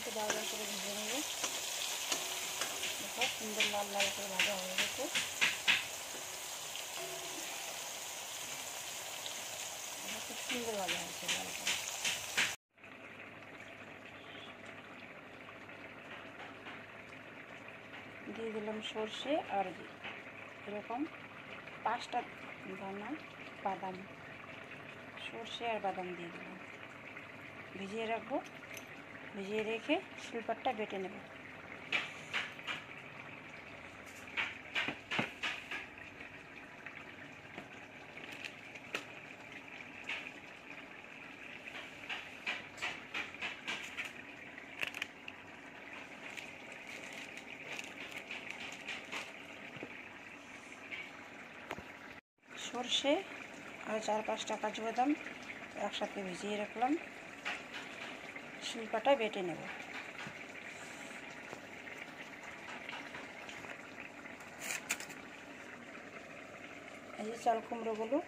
একটু লাল লাল করে ভেজে নেব। দেখো সুন্দর লাল লাল করে ভাজা হয়ে গেছে। খুব সুন্দর ভাজা হয়েছে লাল করে। দিয়ে দিলাম সর্ষে আর এরকম 5টা দানা বাদাম, সর্ষে আর বাদাম দিয়ে দিলাম। ভিজিয়ে রাখবো, ভিজিয়ে রেখে শিলপাট্টা বেটে নেব। সর্ষে আর 4-5টা কাজু বাদাম একসাথে ভিজিয়ে রাখলাম, শিলপাটায় বেটে নেব। এই যে চাল কুমড়োগুলো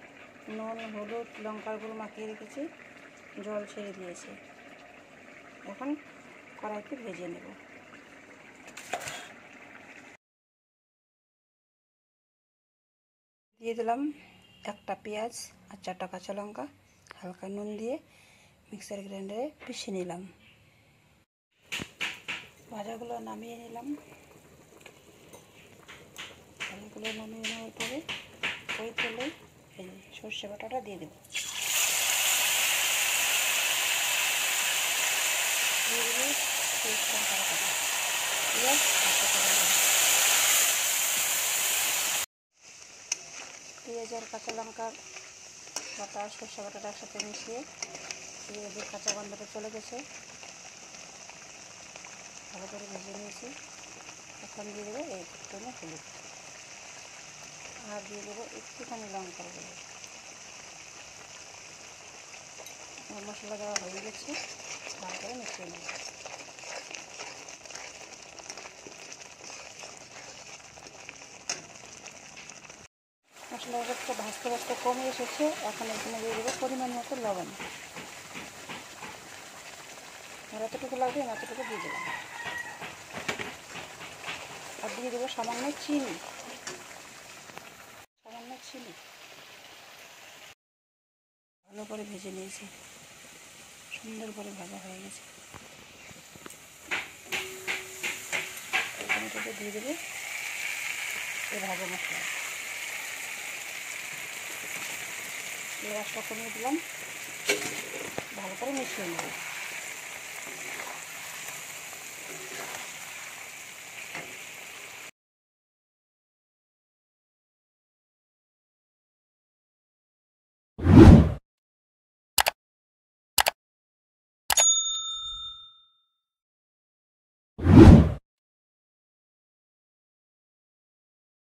নুন হলুদ লঙ্কার গুঁড়ো মাখিয়ে রেখেছি, জল ছেড়ে দিয়েছে। এখন কড়াইতে ভেজে নেব। দিয়ে দিলাম একটা পেঁয়াজ আর 4টা কাঁচা লঙ্কা, হালকা নুন দিয়ে মিক্সার গ্রাইন্ডারে পিষে নিলাম। ভাজাগুলো নামিয়ে নিলাম। ভাজাগুলো নামিয়ে নেওয়ার পরে ওই তেলে এই সর্ষে বাটাটা দিয়ে দেব। দিয়ে দেবো পেঁয়াজ আর কাঁচা লঙ্কার বাটা সর্ষে বাটাটা একসাথে মিশিয়ে দিয়ে কাঁচা গন্ধটা চলে গেছে, ভালো করে ভেজে নিয়েছি। এখন দিয়ে দেবো একটুখানি হলুদ আর দিয়ে দেবো একটুখানি লঙ্কার গুঁড়ো। মশলা দেওয়া হয়ে গেছে, ভালো করে মিশিয়ে নেব। মশলাটা একটু ভাজতে ভাজতে কমে এসেছে। এখন এখানে দিয়ে দেবো পরিমাণ মতো লবণ। আর এতটুকু লাগবে না, এতটুকু দিয়ে দিলাম। আর দিয়ে দেবো সামান্য চিনি, ভালো করে ভেজে নিয়েছি, সুন্দর করে ভাজা হয়ে গেছে। এখানটাতে দিয়ে দেবো এই ভাজা মশলা, গ্যাসটা কমিয়ে দিলাম, ভালো করে মিশিয়ে নেব।